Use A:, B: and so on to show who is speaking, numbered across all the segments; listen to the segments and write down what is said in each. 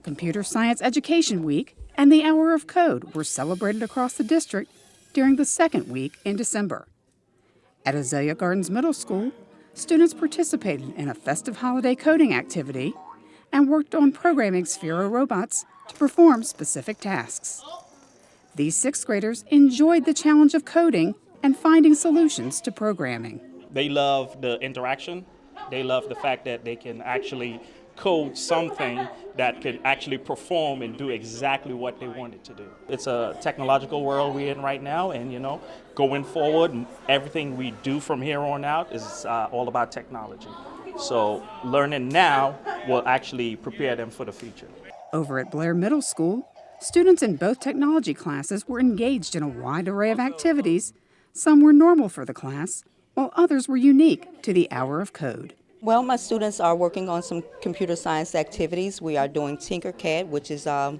A: Computer Science Education Week and the Hour of Code were celebrated across the district during the second week in December. At Azalea Gardens Middle School, students participated in a festive holiday coding activity and worked on programming Sphero robots to perform specific tasks. These sixth graders enjoyed the challenge of coding and finding solutions to programming.
B: They love the interaction. They love the fact that they can actually code something that can actually perform and do exactly what they want it to do. It's a technological world we're in right now, and going forward, everything we do from here on out is all about technology. So learning now will actually prepare them for the future.
A: Over at Blair Middle School, students in both technology classes were engaged in a wide array of activities. Some were normal for the class, while others were unique to the Hour of Code.
C: Well, my students are working on some computer science activities. We are doing Tinkercad, which is a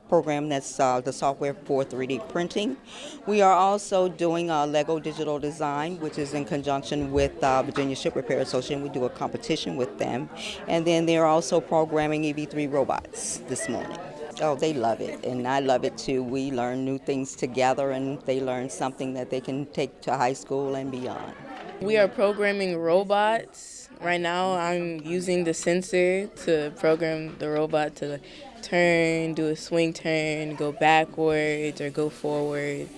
C: program that's the software for 3D printing. We are also doing Lego digital design, which is in conjunction with Virginia Ship Repair Association. We do a competition with them. And then they're also programming EV3 robots this morning. Oh, they love it, and I love it too. We learn new things together, and they learn something that they can take to high school and beyond.
D: We are programming robots. Right now, I'm using the sensor to program the robot to turn, do a swing turn, go backwards or go forward.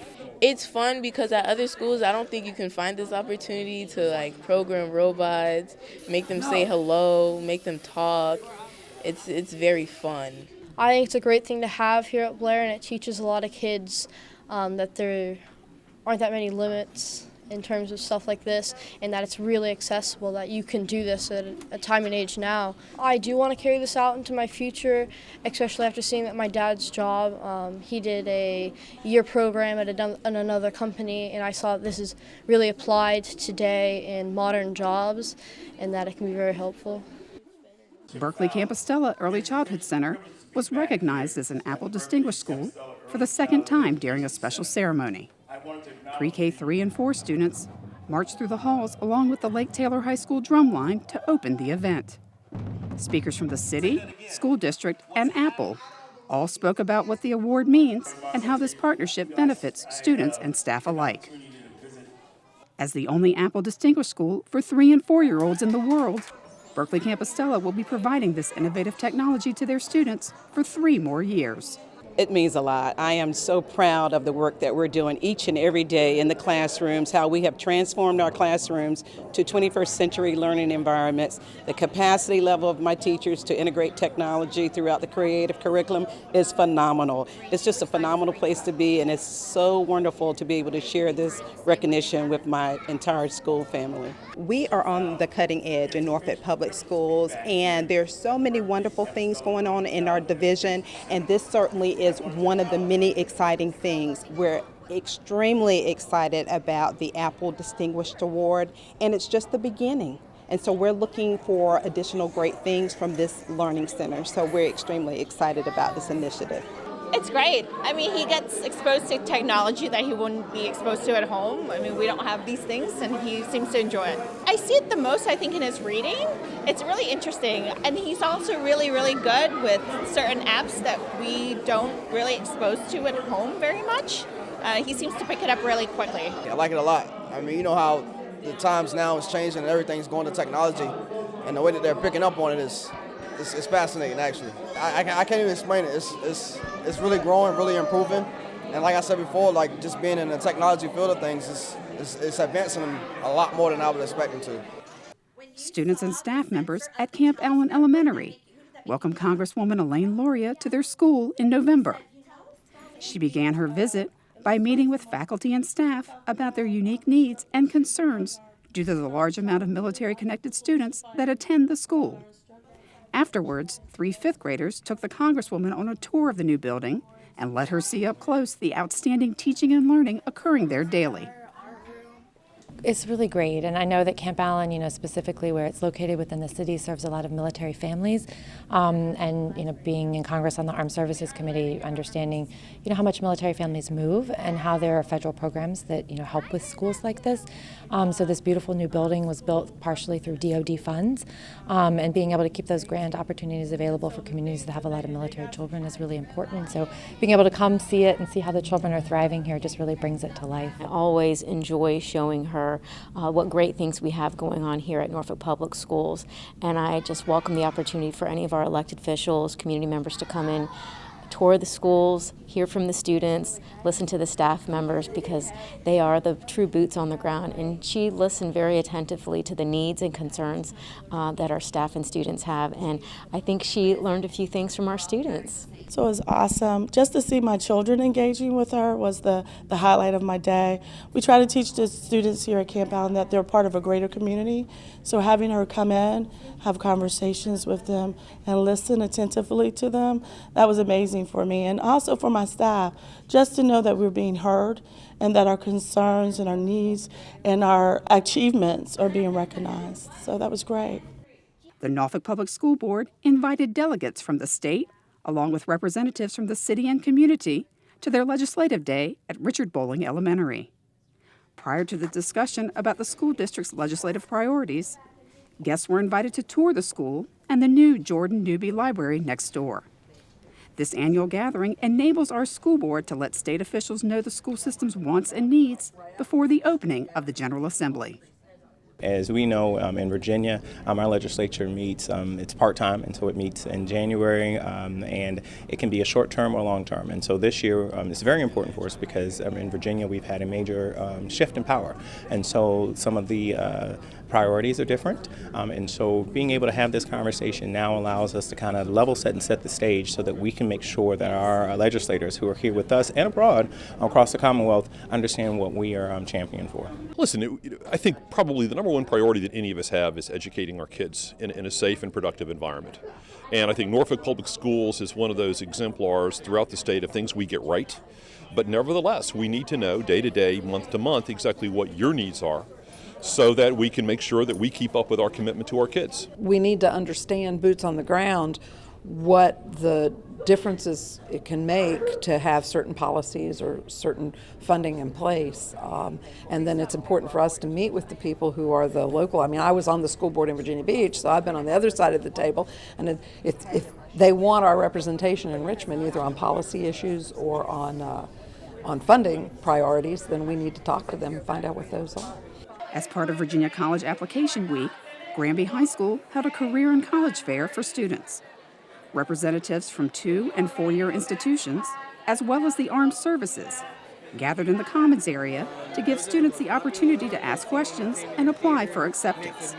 D: It's fun because at other schools, I don't think you can find this opportunity to program robots, make them say hello, make them talk. It's very fun.
E: I think it's a great thing to have here at Blair, and it teaches a lot of kids that there aren't that many limits in terms of stuff like this, and that it's really accessible, that you can do this at a time and age now. I do want to carry this out into my future, especially after seeing that my dad's job, he did a year program at another company, and I saw that this is really applied today in modern jobs, and that it can be very helpful.
A: Berkeley Campostella Early Childhood Center was recognized as an Apple Distinguished School for the second time during a special ceremony. Pre-K 3 and 4 students marched through the halls along with the Lake Taylor High School drumline to open the event. Speakers from the city, school district, and Apple all spoke about what the award means and how this partnership benefits students and staff alike. As the only Apple Distinguished School for 3- and 4-year-olds in the world, Berkeley Campostella will be providing this innovative technology to their students for 3 more years.
F: It means a lot. I am so proud of the work that we're doing each and every day in the classrooms, how we have transformed our classrooms to 21st century learning environments. The capacity level of my teachers to integrate technology throughout the creative curriculum is phenomenal. It's just a phenomenal place to be, and it's so wonderful to be able to share this recognition with my entire school family.
G: We are on the cutting edge in Norfolk Public Schools, and there's so many wonderful things going on in our division, and this certainly is one of the many exciting things. We're extremely excited about the Apple Distinguished Award, and it's just the beginning. And so we're looking for additional great things from this learning center. So we're extremely excited about this initiative.
H: It's great. I mean, he gets exposed to technology that he wouldn't be exposed to at home. I mean, we don't have these things, and he seems to enjoy it. I see it the most, I think, in his reading. It's really interesting. And he's also really, really good with certain apps that we don't really expose to at home very much. He seems to pick it up really quickly.
I: I like it a lot. I mean, you know how the times now is changing and everything's going to technology, and the way that they're picking up on it is it's fascinating, actually. I can't even explain it. It's really growing, really improving. And like I said before, like just being in the technology field of things, it's advancing a lot more than I was expecting to.
A: Students and staff members at Camp Allen Elementary welcomed Congresswoman Elaine Loria to their school in November. She began her visit by meeting with faculty and staff about their unique needs and concerns due to the large amount of military-connected students that attend the school. Afterwards, 3 fifth graders took the Congresswoman on a tour of the new building and let her see up close the outstanding teaching and learning occurring there daily.
J: It's really great, and I know that Camp Allen, specifically where it's located within the city, serves a lot of military families, and being in Congress on the Armed Services Committee, understanding how much military families move and how there are federal programs that help with schools like this. So this beautiful new building was built partially through DoD funds, and being able to keep those grant opportunities available for communities that have a lot of military children is really important. So being able to come see it and see how the children are thriving here just really brings it to life.
K: I always enjoy showing her what great things we have going on here at Norfolk Public Schools, and I just welcome the opportunity for any of our elected officials, community members to come in, tour the schools, hear from the students, listen to the staff members, because they are the true boots on the ground. And she listened very attentively to the needs and concerns that our staff and students have, and I think she learned a few things from our students.
L: So it was awesome. Just to see my children engaging with her was the highlight of my day. We try to teach the students here at Camp Allen that they're part of a greater community. So having her come in, have conversations with them, and listen attentively to them, that was amazing for me. And also for my staff, just to know that we're being heard and that our concerns and our needs and our achievements are being recognized. So that was great.
A: The Norfolk Public School Board invited delegates from the state, along with representatives from the city and community, to their legislative day at Richard Bowling Elementary. Prior to the discussion about the school district's legislative priorities, guests were invited to tour the school and the new Jordan Newby Library next door. This annual gathering enables our school board to let state officials know the school system's wants and needs before the opening of the General Assembly.
M: As we know, in Virginia, our legislature meets, it's part-time, and so it meets in January, and it can be a short-term or long-term. And so this year, it's very important for us because in Virginia, we've had a major shift in power. And so some of the priorities are different. And so being able to have this conversation now allows us to kind of level set and set the stage so that we can make sure that our legislators who are here with us and abroad across the Commonwealth understand what we are championing for.
N: Listen, I think probably the number one priority that any of us have is educating our kids in a safe and productive environment. And I think Norfolk Public Schools is one of those exemplars throughout the state of things we get right. But nevertheless, we need to know day to day, month to month, exactly what your needs are, so that we can make sure that we keep up with our commitment to our kids.
O: We need to understand, boots on the ground, what the differences it can make to have certain policies or certain funding in place. And then it's important for us to meet with the people who are the local. I mean, I was on the school board in Virginia Beach, so I've been on the other side of the table. And if they want our representation in Richmond, either on policy issues or on funding priorities, then we need to talk to them and find out what those are.
A: As part of Virginia College Application Week, Granby High School held a career and college fair for students. Representatives from 2- and 4-year institutions, as well as the armed services, gathered in the Commons area to give students the opportunity to ask questions and apply for acceptance.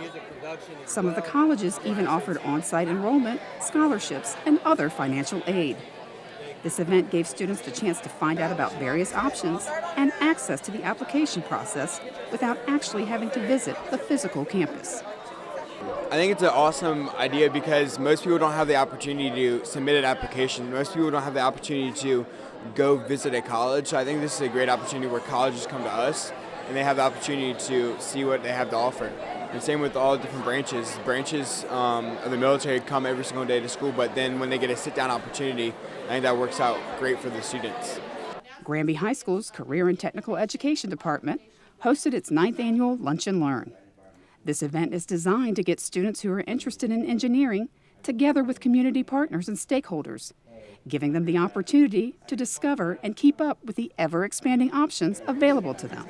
A: Some of the colleges even offered on-site enrollment, scholarships, and other financial aid. This event gave students the chance to find out about various options and access to the application process without actually having to visit the physical campus.
P: I think it's an awesome idea because most people don't have the opportunity to submit an application. Most people don't have the opportunity to go visit a college. So I think this is a great opportunity where colleges come to us and they have the opportunity to see what they have to offer. And same with all the different branches. Branches of the military come every single day to school, but then when they get a sit-down opportunity, I think that works out great for the students.
A: Granby High School's Career and Technical Education Department hosted its 9th annual Lunch and Learn. This event is designed to get students who are interested in engineering together with community partners and stakeholders, giving them the opportunity to discover and keep up with the ever-expanding options available to them.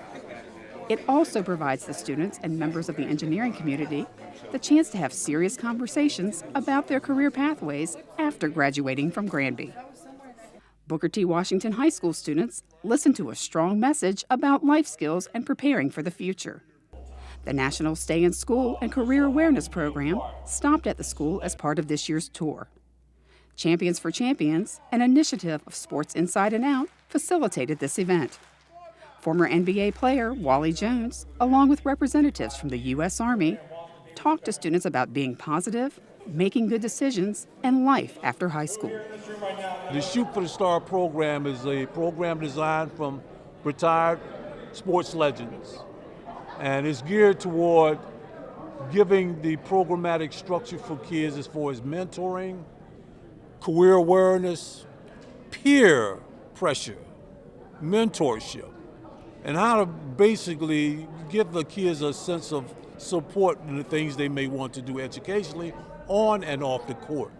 A: It also provides the students and members of the engineering community the chance to have serious conversations about their career pathways after graduating from Granby. Booker T. Washington High School students listened to a strong message about life skills and preparing for the future. The National Stay in School and Career Awareness Program stopped at the school as part of this year's tour. Champions for Champions, an initiative of Sports Inside and Out, facilitated this event. Former NBA player Wally Jones, along with representatives from the U.S. Army, talked to students about being positive, making good decisions, and life after high school.
Q: The Shoot for the Star program is a program designed from retired sports legends And it's geared toward giving the programmatic structure for kids as far as mentoring, career awareness, peer pressure, mentorship, and how to basically give the kids a sense of support in the things they may want to do educationally on and off the court.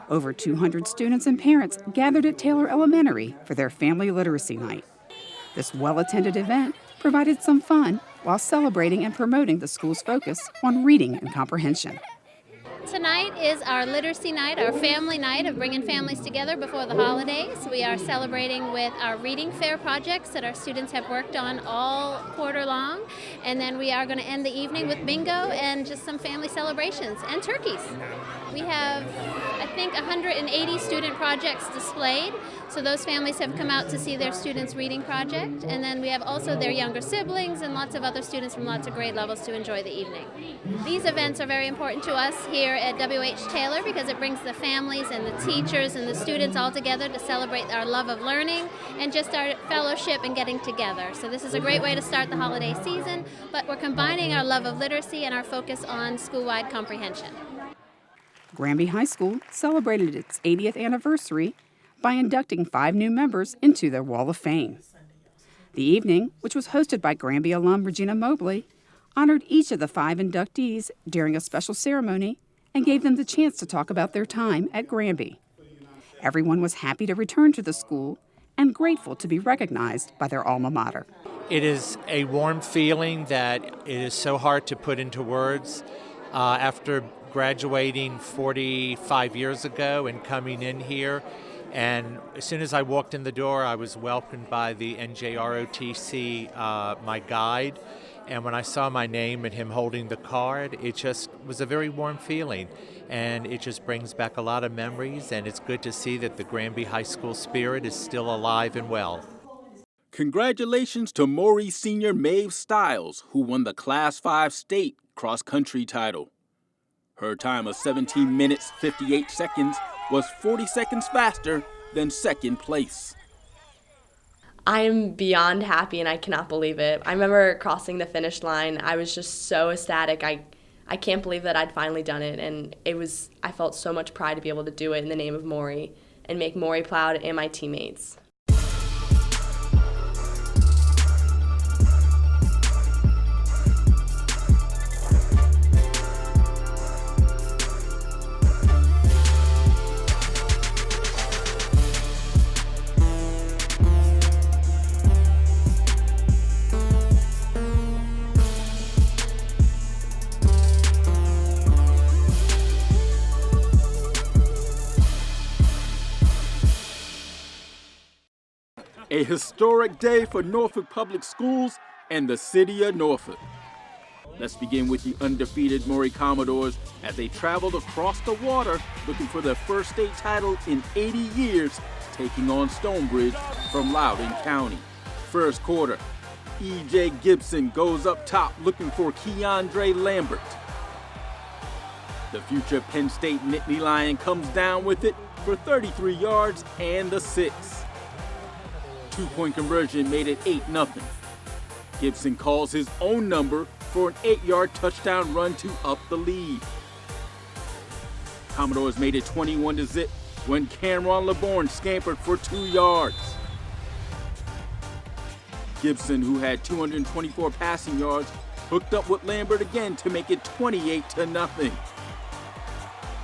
A: Over 200 students and parents gathered at Taylor Elementary for their Family Literacy Night. This well-attended event provided some fun while celebrating and promoting the school's focus on reading and comprehension.
R: Tonight is our literacy night, our family night of bringing families together before the holidays. We are celebrating with our reading fair projects that our students have worked on all quarter long. And then we are going to end the evening with bingo and just some family celebrations and turkeys. We have, I think, 180 student projects displayed. So those families have come out to see their students' reading project. And then we have also their younger siblings and lots of other students from lots of grade levels to enjoy the evening. These events are very important to us here at WH Taylor because it brings the families and the teachers and the students all together to celebrate our love of learning and just our fellowship and getting together. So this is a great way to start the holiday season, but we're combining our love of literacy and our focus on school-wide comprehension.
A: Granby High School celebrated its 80th anniversary by inducting 5 new members into their Wall of Fame. The evening, which was hosted by Granby alum Regina Mobley, honored each of the 5 inductees during a special ceremony and gave them the chance to talk about their time at Granby. Everyone was happy to return to the school and grateful to be recognized by their alma mater.
S: It is a warm feeling that it is so hard to put into words. After graduating 45 years ago and coming in here, and as soon as I walked in the door, I was welcomed by the NJROTC, my guide. And when I saw my name and him holding the card, it just was a very warm feeling. And it just brings back a lot of memories, and it's good to see that the Granby High School spirit is still alive and well.
T: Congratulations to Maury Senior Maeve Stiles, who won the Class 5 state cross-country title. Her time of 17 minutes, 58 seconds was 40 seconds faster than second place.
U: I'm beyond happy and I cannot believe it. I remember crossing the finish line. I was just so ecstatic. I can't believe that I'd finally done it, and I felt so much pride to be able to do it in the name of Maury and make Maury proud and my teammates.
T: A historic day for Norfolk Public Schools and the city of Norfolk. Let's begin with the undefeated Maury Commodores as they traveled across the water looking for their first state title in 80 years, taking on Stonebridge from Loudoun County. First quarter, E.J. Gibson goes up top looking for Keandre Lambert. The future Penn State Nittany Lion comes down with it for 33 yards and the 6. Two-point conversion made it 8-0. Gibson calls his own number for an 8-yard touchdown run to up the lead. Commodores made it 21-0 when Cameron LeBourne scampered for 2 yards. Gibson, who had 224 passing yards, hooked up with Lambert again to make it 28-0.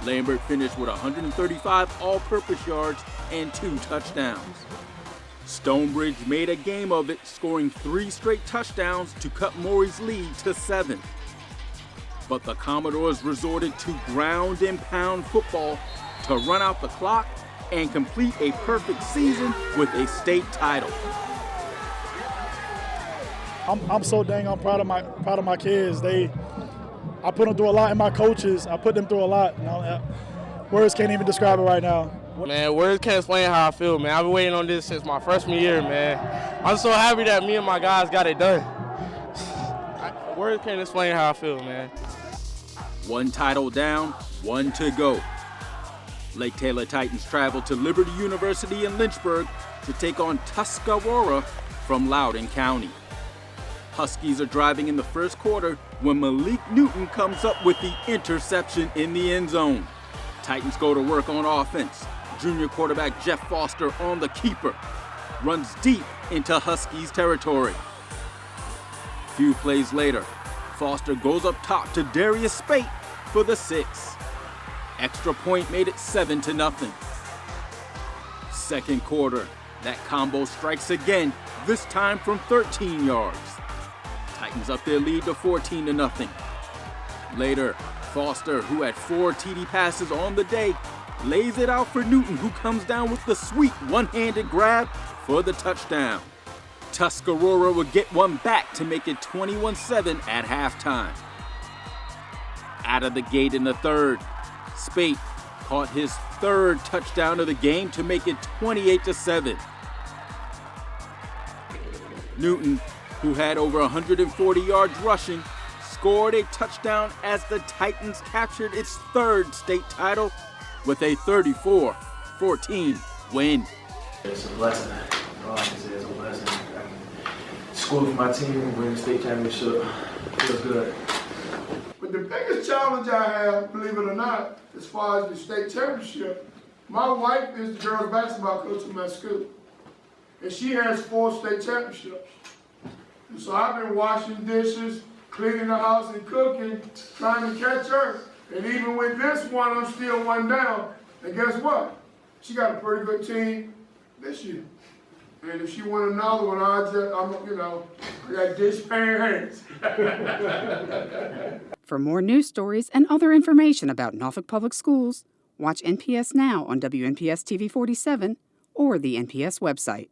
T: Lambert finished with 135 all-purpose yards and 2 touchdowns. Stonebridge made a game of it, scoring 3 straight touchdowns to cut Maury's lead to 7. But the Commodores resorted to ground and pound football to run out the clock and complete a perfect season with a state title.
V: I'm so dang proud of my kids. I put them through a lot, and my coaches, I put them through a lot. Words can't even describe it right now.
W: Man, words can't explain how I feel, man. I've been waiting on this since my freshman year, man. I'm so happy that me and my guys got it done. Words can't explain how I feel, man.
T: 1 title down, 1 to go. Lake Taylor Titans travel to Liberty University in Lynchburg to take on Tuscarora from Loudoun County. Huskies are driving in the first quarter when Malik Newton comes up with the interception in the end zone. Titans go to work on offense. Junior quarterback Jeff Foster on the keeper. Runs deep into Huskies territory. Few plays later, Foster goes up top to Darius Spate for the 6. Extra point made it 7-0. Second quarter, that combo strikes again, this time from 13 yards. Titans up their lead to 14-0. Later, Foster, who had 4 TD passes on the day, lays it out for Newton, who comes down with the sweet one-handed grab for the touchdown. Tuscarora would get one back to make it 21-7 at halftime. Out of the gate in the third, Spate caught his 3rd touchdown of the game to make it 28-7. Newton, who had over 140 yards rushing, scored a touchdown as the Titans captured its 3rd state title with a 34-14 win.
B: It's a blessing. All I can say is a blessing. Score for my team, win the state championship. Feels good.
C: But the biggest challenge I have, believe it or not, as far as the state championship, my wife is the girls basketball coach in my school. And she has 4 state championships. And so I've been washing dishes, cleaning the house and cooking, trying to catch her. And even with this one, I'm still one down. And guess what? She got a pretty good team this year. And if she won another one, I got dish-pan hands.
A: For more news stories and other information about Norfolk Public Schools, watch NPS Now on WNPS-TV 47 or the NPS website.